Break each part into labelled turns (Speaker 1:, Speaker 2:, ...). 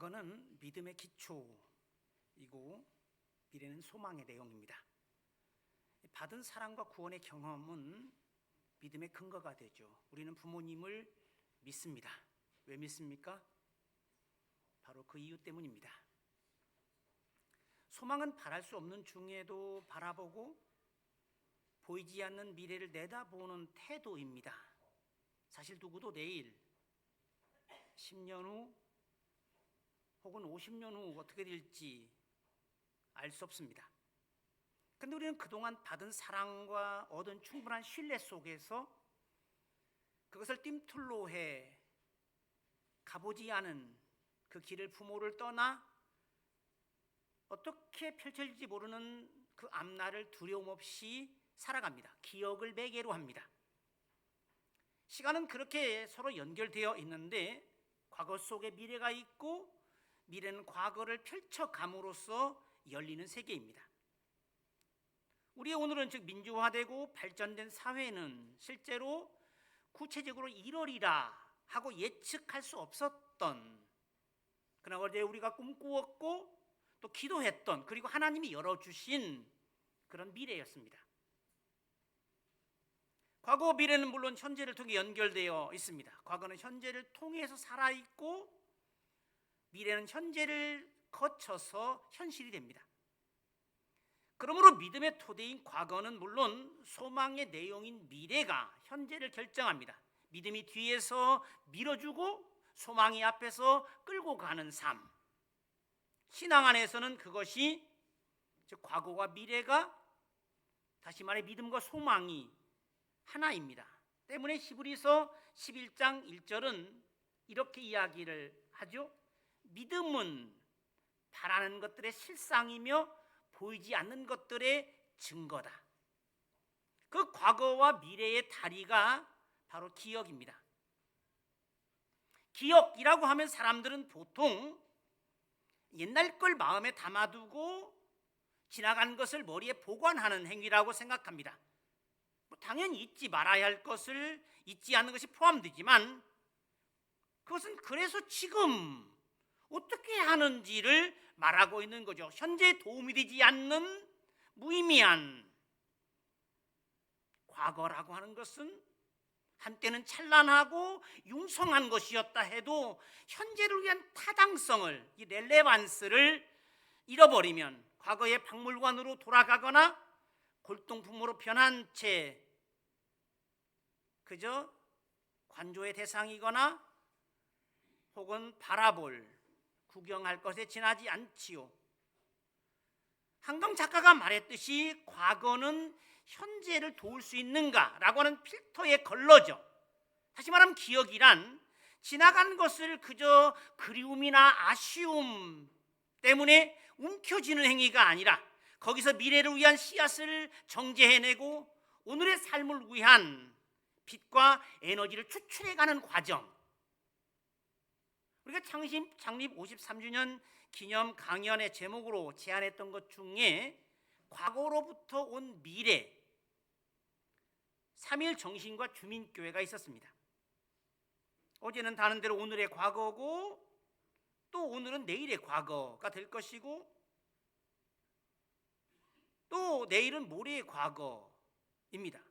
Speaker 1: 과거는 믿음의 기초이고 미래는 소망의 내용입니다. 받은 사랑과 구원의 경험은 믿음의 근거가 되죠. 우리는 부모님을 믿습니다. 왜 믿습니까? 바로 그 이유 때문입니다. 소망은 바랄 수 없는 중에도 바라보고 보이지 않는 미래를 내다보는 태도입니다. 사실 누구도 내일 10년 후 혹은 50년 후 어떻게 될지 알 수 없습니다. 그런데 우리는 그동안 받은 사랑과 얻은 충분한 신뢰 속에서 그것을 뜀틀로 해 가보지 않은 그 길을 부모를 떠나 어떻게 펼쳐질지 모르는 그 앞날을 두려움 없이 살아갑니다. 기억을 매개로 합니다. 시간은 그렇게 서로 연결되어 있는데 과거 속에 미래가 있고 미래는 과거를 펼쳐감으로써 열리는 세계입니다. 우리의 오늘은 즉 민주화되고 발전된 사회는 실제로 구체적으로 이러리라 하고 예측할 수 없었던, 그러나 어제 우리가 꿈꾸었고 또 기도했던, 그리고 하나님이 열어주신 그런 미래였습니다. 과거 미래는 물론 현재를 통해 연결되어 있습니다. 과거는 현재를 통해서 살아있고 미래는 현재를 거쳐서 현실이 됩니다. 그러므로 믿음의 토대인 과거는 물론 소망의 내용인 미래가 현재를 결정합니다. 믿음이 뒤에서 밀어주고 소망이 앞에서 끌고 가는 삶. 신앙 안에서는 그것이 즉 과거와 미래가, 다시 말해 믿음과 소망이 하나입니다. 때문에 히브리서 11장 1절은 이렇게 이야기를 하죠. 믿음은 바라는 것들의 실상이며 보이지 않는 것들의 증거다. 그 과거와 미래의 다리가 바로 기억입니다. 기억이라고 하면 사람들은 보통 옛날 걸 마음에 담아두고 지나간 것을 머리에 보관하는 행위라고 생각합니다. 당연히 잊지 말아야 할 것을 잊지 않는 것이 포함되지만 그것은 그래서 지금 어떻게 하는지를 말하고 있는 거죠. 현재에 도움이 되지 않는 무의미한 과거라고 하는 것은 한때는 찬란하고 융성한 것이었다 해도 현재를 위한 타당성을, 이 렐레반스를 잃어버리면 과거의 박물관으로 돌아가거나 골동품으로 변한 채 그저 관조의 대상이거나 혹은 바라볼, 구경할 것에 지나지 않지요. 한강 작가가 말했듯이 과거는 현재를 도울 수 있는가라고 하는 필터에 걸러져. 다시 말하면 기억이란 지나간 것을 그저 그리움이나 아쉬움 때문에 움켜쥐는 행위가 아니라 거기서 미래를 위한 씨앗을 정제해내고 오늘의 삶을 위한 빛과 에너지를 추출해가는 과정. 우리가 창립 53주년 기념 강연의 제목으로 제안했던 것 중에 과거로부터 온 미래, 3.1 정신과 주민교회가 있었습니다. 어제는 다른 대로 오늘의 과거고 또 오늘은 내일의 과거가 될 것이고 또 내일은 모레의 과거입니다.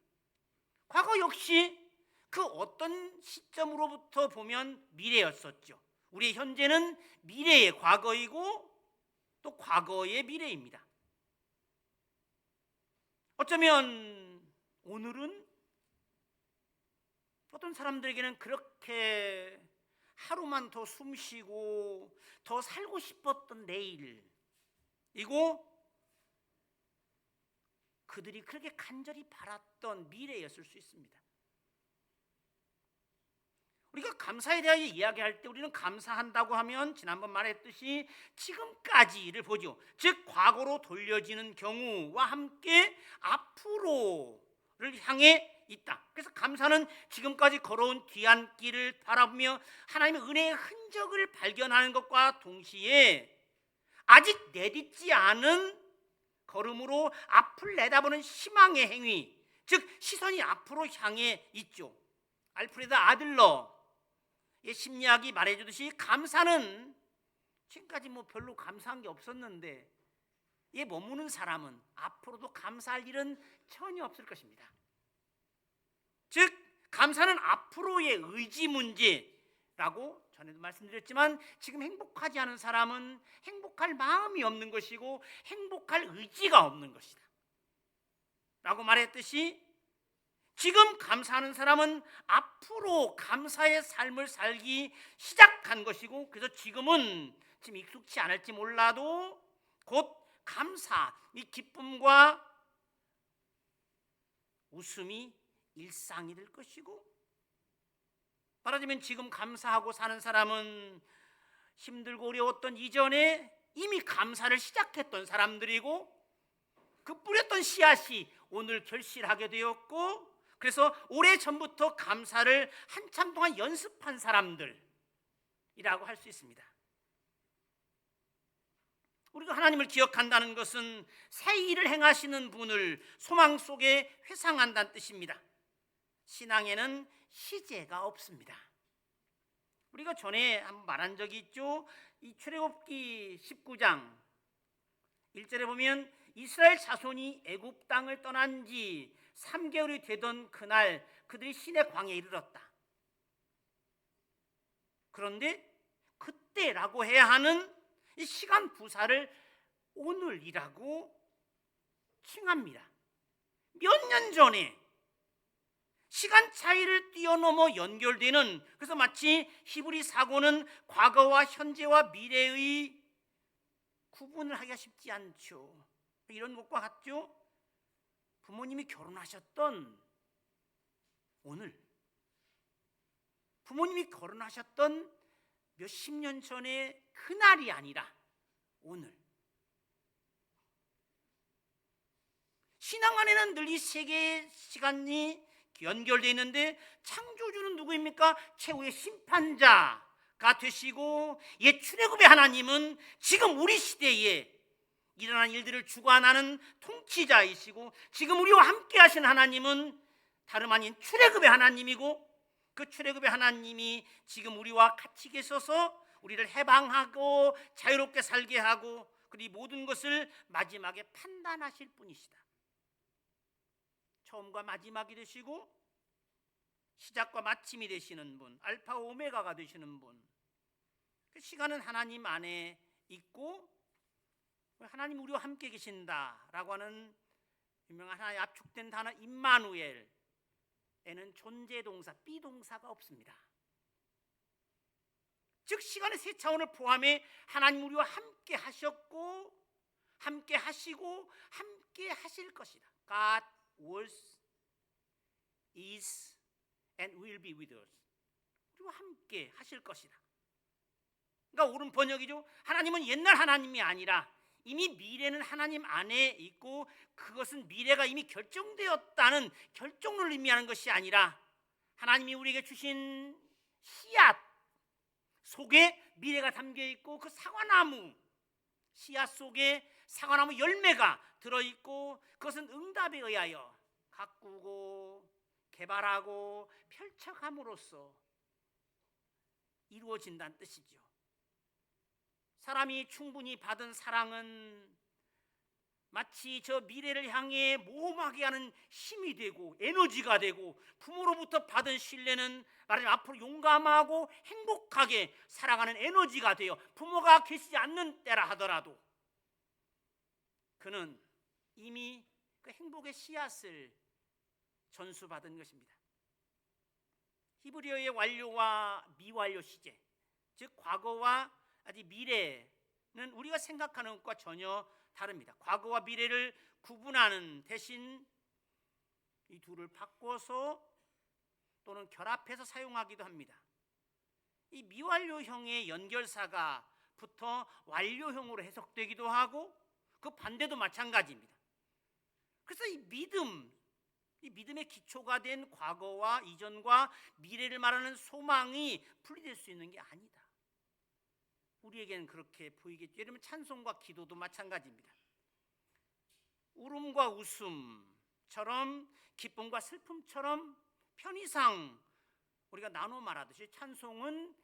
Speaker 1: 과거 역시 그 어떤 시점으로부터 보면 미래였었죠. 우리의 현재는 미래의 과거이고 또 과거의 미래입니다. 어쩌면 오늘은 어떤 사람들에게는 그렇게 하루만 더 숨쉬고 더 살고 싶었던 내일이고 그들이 그렇게 간절히 바랐던 미래였을 수 있습니다. 우리가 감사에 대하여 이야기할 때 우리는 감사한다고 하면 지난번 말했듯이 지금까지를 보죠. 즉 과거로 돌려지는 경우와 함께 앞으로를 향해 있다. 그래서 감사는 지금까지 걸어온 귀한 길을 바라보며 하나님의 은혜의 흔적을 발견하는 것과 동시에 아직 내딛지 않은 걸음으로 앞을 내다보는 희망의 행위, 즉 시선이 앞으로 향해 있죠. 알프레드 아들러의 심리학이 말해주듯이 감사는 지금까지 뭐 별로 감사한 게 없었는데 이 머무는 사람은 앞으로도 감사할 일은 전혀 없을 것입니다. 즉 감사는 앞으로의 의지 문제라고 전에도 말씀드렸지만, 지금 행복하지 않은 사람은 행복할 마음이 없는 것이고 행복할 의지가 없는 것이다 라고 말했듯이, 지금 감사하는 사람은 앞으로 감사의 삶을 살기 시작한 것이고, 그래서 지금은 지금 익숙치 않을지 몰라도 곧 감사, 이 기쁨과 웃음이 일상이 될 것이고, 말하자면 지금 감사하고 사는 사람은 힘들고 어려웠던 이전에 이미 감사를 시작했던 사람들이고, 그 뿌렸던 씨앗이 오늘 결실하게 되었고, 그래서 오래전부터 감사를 한참 동안 연습한 사람들이라고 할 수 있습니다. 우리가 하나님을 기억한다는 것은 새 일을 행하시는 분을 소망 속에 회상한다는 뜻입니다. 신앙에는 시제가 없습니다. 우리가 전에 한번 말한 적이 있죠. 이 출애굽기 19장 1절에 보면 이스라엘 자손이 애굽 땅을 떠난 지 3개월이 되던 그날 그들이 시내 광야에 이르렀다. 그런데 그때라고 해야 하는 이 시간 부사를 오늘이라고 칭합니다. 몇 년 전에 시간 차이를 뛰어넘어 연결되는, 그래서 마치 히브리 사고는 과거와 현재와 미래의 구분을 하기가 쉽지 않죠. 이런 것과 같죠. 부모님이 결혼하셨던 오늘, 부모님이 결혼하셨던 몇십 년 전의 그날이 아니라 오늘. 신앙 안에는 늘 이 세 개의 시간이 연결되어 있는데, 창조주는 누구입니까? 최후의 심판자가 되시고, 옛 출애굽의 하나님은 지금 우리 시대에 일어난 일들을 주관하는 통치자이시고, 지금 우리와 함께 하신 하나님은 다름 아닌 출애굽의 하나님이고, 그 출애굽의 하나님이 지금 우리와 같이 계셔서 우리를 해방하고 자유롭게 살게 하고, 그리고 모든 것을 마지막에 판단하실 분이시다. 처음과 마지막이 되시고 시작과 마침이 되시는 분, 알파 오메가가 되시는 분. 그 시간은 하나님 안에 있고 하나님 우리와 함께 계신다라고 하는 유명한 하나의 압축된 단어 임마누엘에는 존재 동사, 비동사가 없습니다. 즉 시간의 세 차원을 포함해 하나님 우리와 함께 하셨고 함께 하시고 함께 하실 것이다. God was, is, and will be with us. 우리와 함께 하실 것이다. 그러니까 옳은 번역이죠. 하나님은 옛날 하나님이 아니라 이미 미래는 하나님 안에 있고, 그것은 미래가 이미 결정되었다는 결정론을 의미하는 것이 아니라, 하나님이 우리에게 주신 씨앗 속에 미래가 담겨 있고, 그 사과나무 씨앗 속에 사과나무 열매가 들어있고, 그것은 응답에 의하여 가꾸고 개발하고 펼쳐감으로써 이루어진다는 뜻이죠. 사람이 충분히 받은 사랑은 마치 저 미래를 향해 모험하게 하는 힘이 되고 에너지가 되고, 부모로부터 받은 신뢰는 말하자면 앞으로 용감하고 행복하게 살아가는 에너지가 되어 부모가 계시지 않는 때라 하더라도 그는 이미 그 행복의 씨앗을 전수받은 것입니다. 히브리어의 완료와 미완료 시제, 즉 과거와 아직 미래는 우리가 생각하는 것과 전혀 다릅니다. 과거와 미래를 구분하는 대신 이 둘을 바꿔서 또는 결합해서 사용하기도 합니다. 이 미완료형의 연결사가 붙어 완료형으로 해석되기도 하고, 그 반대도 마찬가지입니다. 그래서 이 믿음의 기초가 된 과거와 이전과 미래를 말하는 소망이 분리될 수 있는 게 아니다. 우리에게는 그렇게 보이겠죠. 예를 들면 찬송과 기도도 마찬가지입니다. 울음과 웃음처럼 기쁨과 슬픔처럼 편의상 우리가 나눠 말하듯이 찬송은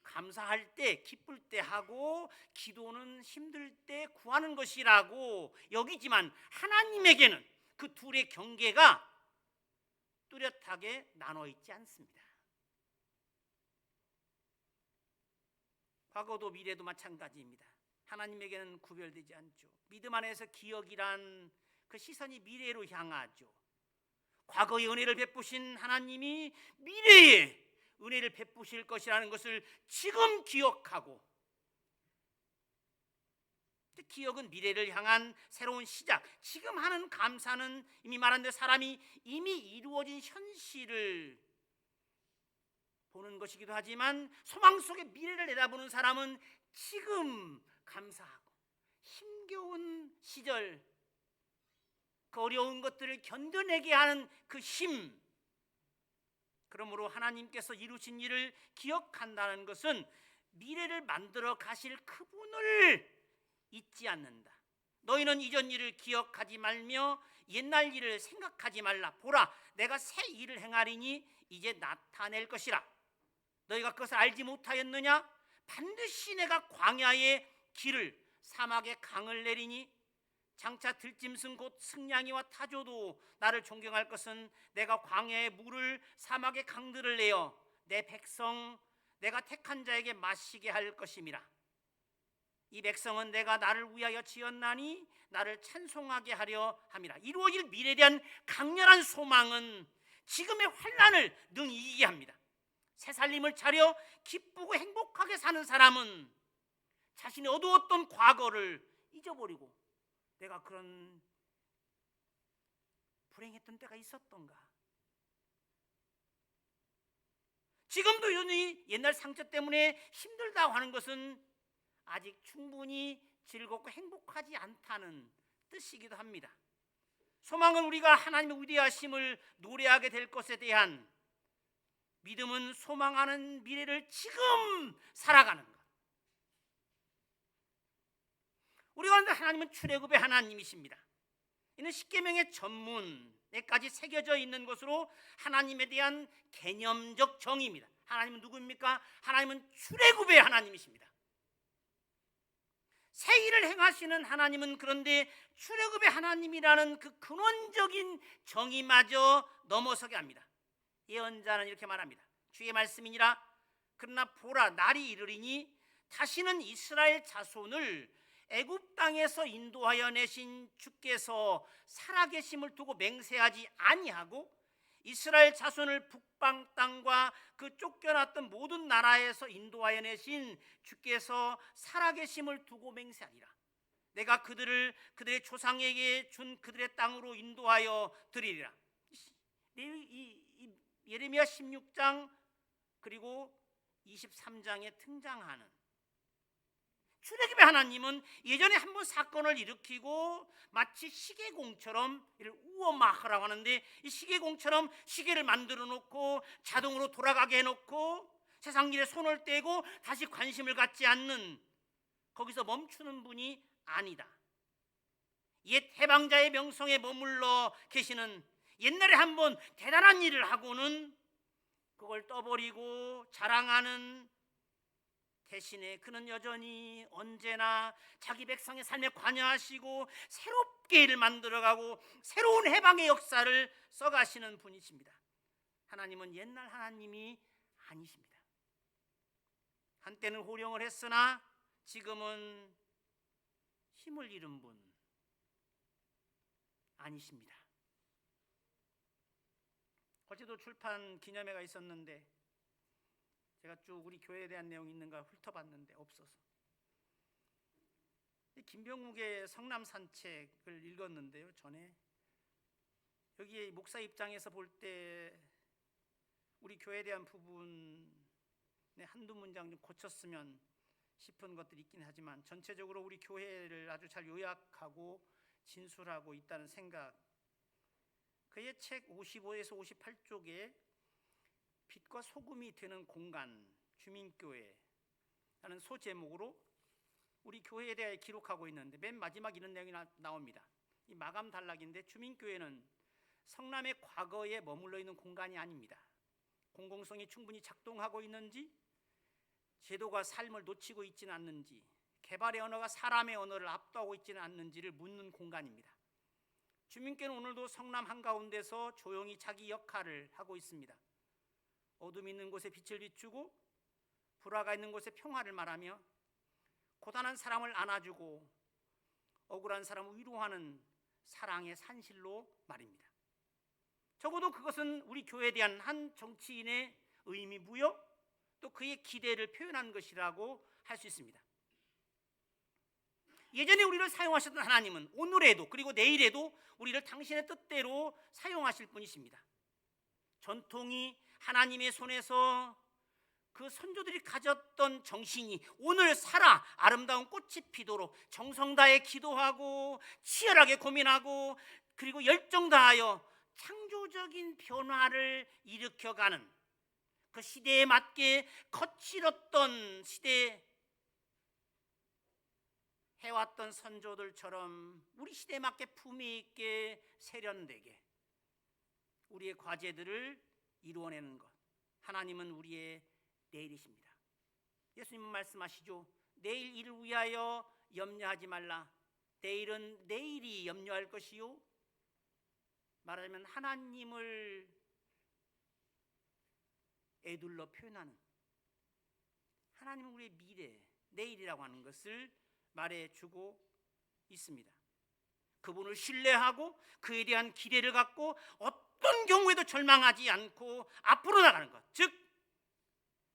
Speaker 1: 감사할 때, 기쁠 때 하고 기도는 힘들 때 구하는 것이라고 여기지만 하나님에게는 그 둘의 경계가 뚜렷하게 나눠 있지 않습니다. 과거도 미래도 마찬가지입니다. 하나님에게는 구별되지 않죠. 믿음 안에서 기억이란 그 시선이 미래로 향하죠. 과거의 은혜를 베푸신 하나님이 미래에 은혜를 베푸실 것이라는 것을 지금 기억하고, 기억은 미래를 향한 새로운 시작, 지금 하는 감사는 이미 말한 대로 사람이 이미 이루어진 현실을 보는 것이기도 하지만, 소망 속에 미래를 내다보는 사람은 지금 감사하고 힘겨운 시절, 그 어려운 것들을 견뎌내게 하는 그 힘, 그러므로 하나님께서 이루신 일을 기억한다는 것은 미래를 만들어 가실 그분을 잊지 않는다. 너희는 이전 일을 기억하지 말며 옛날 일을 생각하지 말라. 보라, 내가 새 일을 행하리니 이제 나타낼 것이라. 너희가 그것을 알지 못하였느냐? 반드시 내가 광야의 길을, 사막의 강을 내리니 장차 들짐승 곧 승냥이와 타조도 나를 존경할 것은 내가 광야의 물을, 사막의 강들을 내어 내 백성 내가 택한 자에게 마시게 할 것임이라. 이 백성은 내가 나를 위하여 지었나니 나를 찬송하게 하려 함이라. 이루어질 미래에 대한 강렬한 소망은 지금의 환난을 능히 이기게 합니다. 새살림을 차려 기쁘고 행복하게 사는 사람은 자신이 어두웠던 과거를 잊어버리고, 내가 그런 불행했던 때가 있었던가, 지금도 여전히 옛날 상처 때문에 힘들다고 하는 것은 아직 충분히 즐겁고 행복하지 않다는 뜻이기도 합니다. 소망은 우리가 하나님의 위대하심을 노래하게 될 것에 대한 믿음은 소망하는 미래를 지금 살아가는 것. 우리가 아는 하나님은 출애굽의 하나님이십니다. 이는 십계명의 전문에까지 새겨져 있는 것으로 하나님에 대한 개념적 정의입니다. 하나님은 누구입니까? 하나님은 출애굽의 하나님이십니다. 새 일을 행하시는 하나님은 그런데 출애굽의 하나님이라는 그 근원적인 정의마저 넘어서게 합니다. 예언자는 이렇게 말합니다. 주의 말씀이니라. 그러나 보라, 날이 이르리니 다시는 이스라엘 자손을 애굽 땅에서 인도하여 내신 주께서 살아계심을 두고 맹세하지 아니하고 이스라엘 자손을 북방 땅과 그 쫓겨났던 모든 나라에서 인도하여 내신 주께서 살아계심을 두고 맹세하리라. 내가 그들을 그들의 조상에게 준 그들의 땅으로 인도하여 드리리라. 예레미야 16장 그리고 23장에 등장하는 출애굽의 하나님은 예전에 한번 사건을 일으키고 마치 시계공처럼, 이를 우어마하라고 하는데, 이 시계공처럼 시계를 만들어 놓고 자동으로 돌아가게 해놓고 세상 일에 손을 떼고 다시 관심을 갖지 않는, 거기서 멈추는 분이 아니다. 옛 해방자의 명성에 머물러 계시는, 옛날에 한번 대단한 일을 하고는 그걸 떠버리고 자랑하는 대신에 그는 여전히 언제나 자기 백성의 삶에 관여하시고 새롭게 일을 만들어가고 새로운 해방의 역사를 써가시는 분이십니다. 하나님은 옛날 하나님이 아니십니다. 한때는 호령을 했으나 지금은 힘을 잃은 분 아니십니다. 어제도 출판 기념회가 있었는데 제가 쭉 우리 교회에 대한 내용이 있는가 훑어봤는데 없어서, 김병욱의 성남 산책을 읽었는데요. 전에 여기에 목사 입장에서 볼 때 우리 교회에 대한 부분에 한두 문장 좀 고쳤으면 싶은 것들이 있긴 하지만, 전체적으로 우리 교회를 아주 잘 요약하고 진술하고 있다는 생각. 그의 책 55에서 58쪽에 빛과 소금이 되는 공간, 주민교회라는 소제목으로 우리 교회에 대해 기록하고 있는데, 맨 마지막 이런 내용이 나옵니다. 이 마감 단락인데, 주민교회는 성남의 과거에 머물러 있는 공간이 아닙니다. 공공성이 충분히 작동하고 있는지, 제도가 삶을 놓치고 있지는 않는지, 개발의 언어가 사람의 언어를 압도하고 있지는 않는지를 묻는 공간입니다. 주민께는 오늘도 성남 한가운데서 조용히 자기 역할을 하고 있습니다. 어둠 있는 곳에 빛을 비추고 불화가 있는 곳에 평화를 말하며 고단한 사람을 안아주고 억울한 사람을 위로하는 사랑의 산실로 말입니다. 적어도 그것은 우리 교회에 대한 한 정치인의 의미부여 또 그의 기대를 표현한 것이라고 할 수 있습니다. 예전에 우리를 사용하셨던 하나님은 오늘에도 그리고 내일에도 우리를 당신의 뜻대로 사용하실 분이십니다. 전통이 하나님의 손에서 그 선조들이 가졌던 정신이 오늘 살아 아름다운 꽃이 피도록 정성 다해 기도하고 치열하게 고민하고 그리고 열정 다하여 창조적인 변화를 일으켜가는 그 시대에 맞게 거칠었던 시대에 해왔던 선조들처럼 우리 시대에 맞게 품위 있게 세련되게 우리의 과제들을 이루어내는 것, 하나님은 우리의 내일이십니다. 예수님은 말씀하시죠. 내일 일을 위하여 염려하지 말라. 내일은 내일이 염려할 것이요, 말하자면 하나님을 애둘러 표현하는, 하나님은 우리의 미래, 내일이라고 하는 것을 말해주고 있습니다. 그분을 신뢰하고 그에 대한 기대를 갖고 어떤 경우에도 절망하지 않고 앞으로 나가는 것, 즉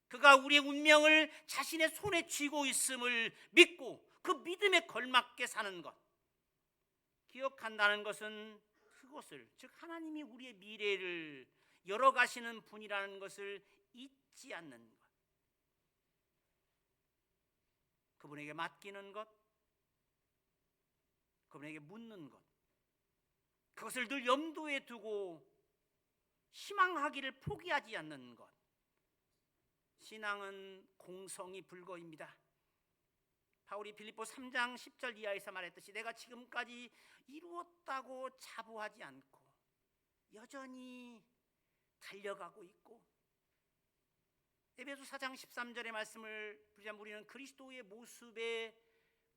Speaker 1: 그가 우리의 운명을 자신의 손에 쥐고 있음을 믿고 그 믿음에 걸맞게 사는 것, 기억한다는 것은 그것을, 즉 하나님이 우리의 미래를 열어가시는 분이라는 것을 잊지 않는 것, 그분에게 맡기는 것, 그분에게 묻는 것, 그것을 늘 염두에 두고 희망하기를 포기하지 않는 것. 신앙은 공성이 불거입니다. 바울이 빌립보 3장 10절 이하에서 말했듯이 내가 지금까지 이루었다고 자부하지 않고 여전히 달려가고 있고, 에베소 4장 13절의 말씀을 보자면 우리는 그리스도의 모습에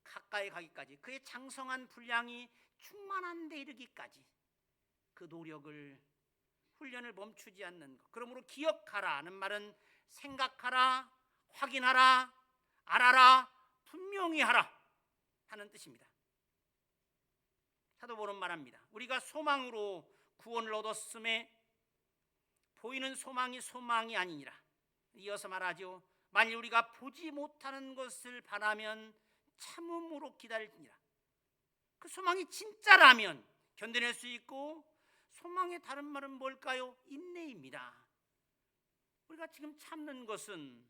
Speaker 1: 가까이 가기까지, 그의 장성한 분량이 충만한 데 이르기까지 그 노력을, 훈련을 멈추지 않는 것. 그러므로 기억하라는 말은 생각하라, 확인하라, 알아라, 분명히 하라 하는 뜻입니다. 사도 바울은 말합니다. 우리가 소망으로 구원을 얻었음에 보이는 소망이 소망이 아니니라. 이어서 말하죠. 만일 우리가 보지 못하는 것을 바라면 참음으로 기다릴지니라. 그 소망이 진짜라면 견뎌낼 수 있고, 소망의 다른 말은 뭘까요? 인내입니다. 우리가 지금 참는 것은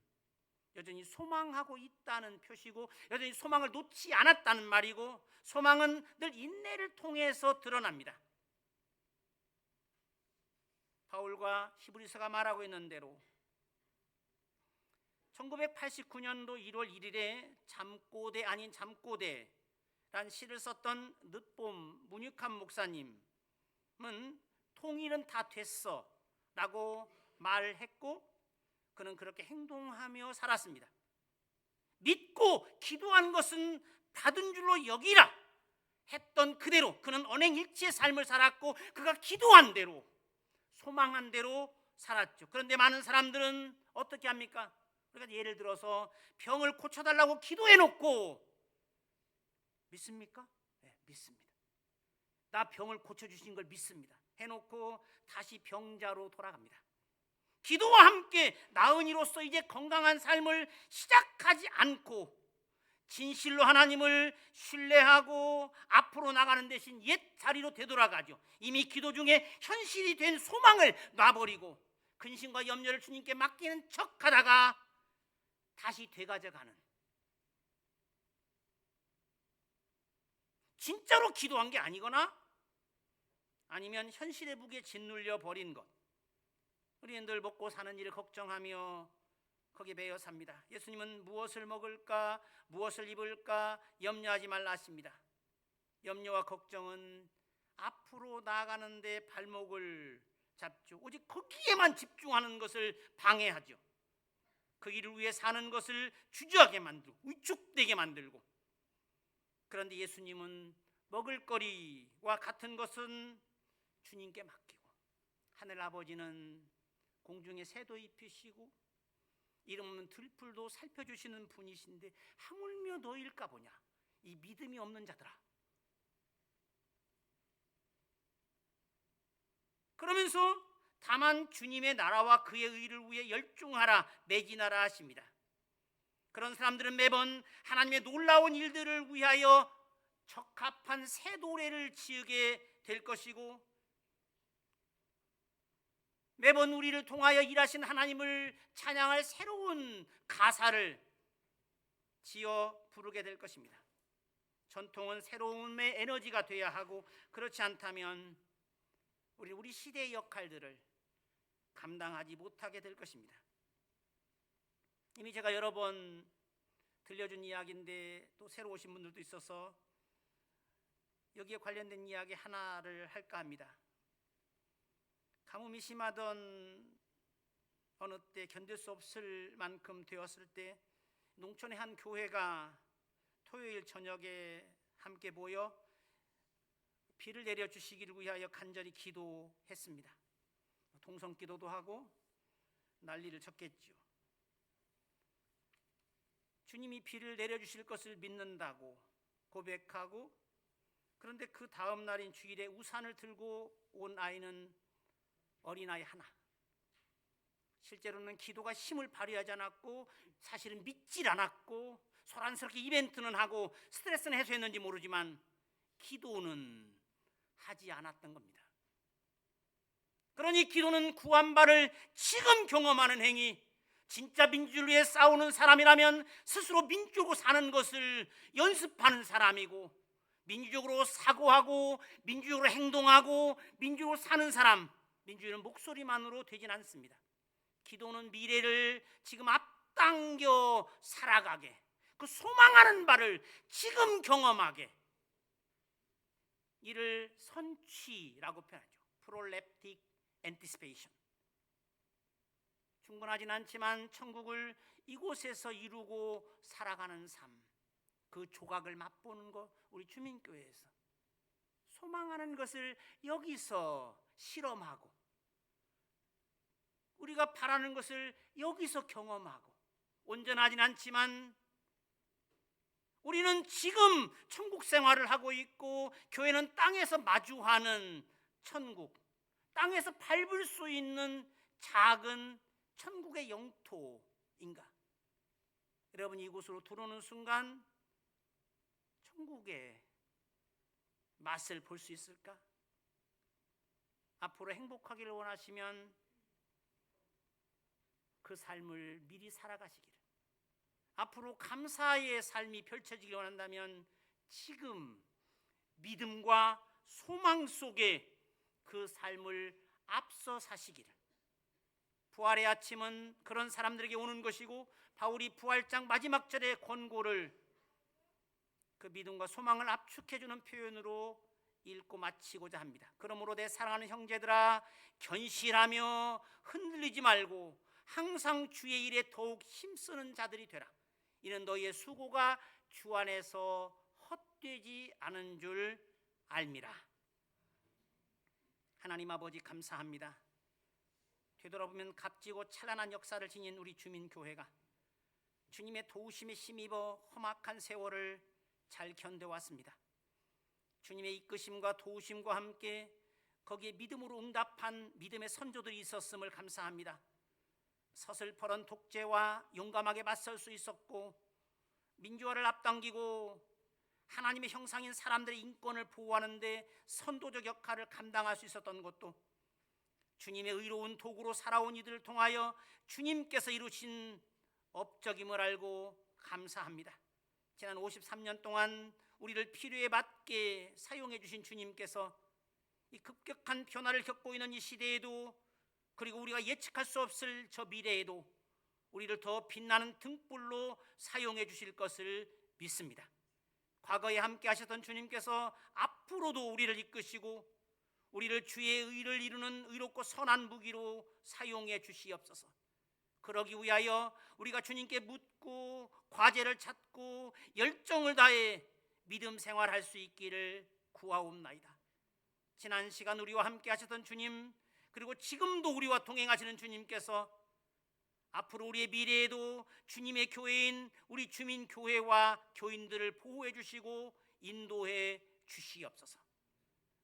Speaker 1: 여전히 소망하고 있다는 표시고 여전히 소망을 놓지 않았다는 말이고, 소망은 늘 인내를 통해서 드러납니다. 바울과 히브리서가 말하고 있는 대로 1989년도 1월 1일에 잠꼬대 아닌 잠꼬대란 시를 썼던 늦봄 문익환 목사님은 통일은 다 됐어 라고 말했고, 그는 그렇게 행동하며 살았습니다. 믿고 기도한 것은 받은 줄로 여기라 했던 그대로 그는 언행일치의 삶을 살았고, 그가 기도한 대로 소망한 대로 살았죠. 그런데 많은 사람들은 어떻게 합니까? 우리가 예를 들어서 병을 고쳐달라고 기도해놓고 믿습니까? 네, 믿습니다. 나 병을 고쳐주신 걸 믿습니다 해놓고 다시 병자로 돌아갑니다. 기도와 함께 나은 이로써 이제 건강한 삶을 시작하지 않고 진실로 하나님을 신뢰하고 앞으로 나가는 대신 옛 자리로 되돌아가죠. 이미 기도 중에 현실이 된 소망을 놔버리고 근심과 염려를 주님께 맡기는 척하다가 다시 되가져가는, 진짜로 기도한 게 아니거나 아니면 현실의 무게에 짓눌려 버린 것. 우리는 늘 먹고 사는 일을 걱정하며 거기에 매여 삽니다. 예수님은 무엇을 먹을까, 무엇을 입을까 염려하지 말라 하십니다. 염려와 걱정은 앞으로 나아가는데 발목을 잡죠. 오직 거기에만 집중하는 것을 방해하죠. 그 일을 위해 사는 것을 주저하게 만들고 위축되게 만들고, 그런데 예수님은 먹을거리와 같은 것은 주님께 맡기고 하늘 아버지는 공중에 새도 입히시고 이름 없는 들풀도 살펴주시는 분이신데 하물며 너일까 보냐, 이 믿음이 없는 자들아. 그러면서 다만 주님의 나라와 그의 의를 위해 열중하라, 매진하라 하십니다. 그런 사람들은 매번 하나님의 놀라운 일들을 위하여 적합한 새 노래를 지으게 될 것이고, 매번 우리를 통하여 일하신 하나님을 찬양할 새로운 가사를 지어 부르게 될 것입니다. 전통은 새로움의 에너지가 되어야 하고, 그렇지 않다면 우리 시대의 역할들을 감당하지 못하게 될 것입니다. 이미 제가 여러 번 들려준 이야기인데 또 새로 오신 분들도 있어서 여기에 관련된 이야기 하나를 할까 합니다. 가뭄이 심하던 어느 때 견딜 수 없을 만큼 되었을 때 농촌의 한 교회가 토요일 저녁에 함께 모여 비를 내려주시기를 위하여 간절히 기도했습니다. 동성기도도 하고 난리를 쳤겠죠. 주님이 비를 내려주실 것을 믿는다고 고백하고, 그런데 그 다음 날인 주일에 우산을 들고 온 아이는 어린아이 하나. 실제로는 기도가 힘을 발휘하지 않았고 사실은 믿질 않았고 소란스럽게 이벤트는 하고 스트레스는 해소했는지 모르지만 기도는 하지 않았던 겁니다. 그러니 기도는 구한바를 지금 경험하는 행위, 진짜 민주를 위해 싸우는 사람이라면 스스로 민주로 사는 것을 연습하는 사람이고, 민주적으로 사고하고 민주적으로 행동하고 민주적으로 사는 사람, 민주주의는 목소리만으로 되진 않습니다. 기도는 미래를 지금 앞당겨 살아가게, 그 소망하는 바를 지금 경험하게, 이를 선취라고 표현하죠. 프롤랩틱 엔티시페이션. 충분하진 않지만 천국을 이곳에서 이루고 살아가는 삶, 그 조각을 맛보는 것, 우리 주민교회에서 소망하는 것을 여기서 실험하고 우리가 바라는 것을 여기서 경험하고, 온전하진 않지만 우리는 지금 천국 생활을 하고 있고 교회는 땅에서 마주하는 천국, 땅에서 밟을 수 있는 작은 천국의 영토인가? 여러분, 이곳으로 들어오는 순간 천국의 맛을 볼 수 있을까? 앞으로 행복하기를 원하시면 그 삶을 미리 살아가시기를, 앞으로 감사의 삶이 펼쳐지길 원한다면 지금 믿음과 소망 속에 그 삶을 앞서 사시기를. 부활의 아침은 그런 사람들에게 오는 것이고, 바울이 부활장 마지막 절의 권고를 그 믿음과 소망을 압축해주는 표현으로 읽고 마치고자 합니다. 그러므로 내 사랑하는 형제들아, 견실하며 흔들리지 말고 항상 주의 일에 더욱 힘쓰는 자들이 되라. 이는 너희의 수고가 주 안에서 헛되지 않은 줄 알미라. 하나님 아버지, 감사합니다. 되돌아보면 값지고 찬란한 역사를 지닌 우리 주민교회가 주님의 도우심에 힘입어 험악한 세월을 잘 견뎌왔습니다. 주님의 이끄심과 도우심과 함께 거기에 믿음으로 응답한 믿음의 선조들이 있었음을 감사합니다. 서슬퍼런 독재와 용감하게 맞설 수 있었고, 민주화를 앞당기고 하나님의 형상인 사람들의 인권을 보호하는 데 선도적 역할을 감당할 수 있었던 것도, 주님의 의로운 도구로 살아온 이들을 통하여 주님께서 이루신 업적임을 알고 감사합니다. 지난 53년 동안 우리를 필요에 맞게 사용해 주신 주님께서 이 급격한 변화를 겪고 있는 이 시대에도, 그리고 우리가 예측할 수 없을 저 미래에도 우리를 더 빛나는 등불로 사용해 주실 것을 믿습니다. 과거에 함께 하셨던 주님께서 앞으로도 우리를 이끄시고 우리를 주의 의를 이루는 의롭고 선한 무기로 사용해 주시옵소서. 그러기 위하여 우리가 주님께 묻고 과제를 찾고 열정을 다해 믿음 생활할 수 있기를 구하옵나이다. 지난 시간 우리와 함께 하셨던 주님, 그리고 지금도 우리와 동행하시는 주님께서 앞으로 우리의 미래에도 주님의 교회인 우리 주민교회와 교인들을 보호해 주시고 인도해 주시옵소서.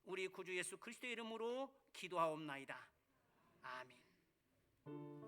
Speaker 1: 우리 구주 예수 그리스도의 이름으로 기도하옵나이다. 아멘.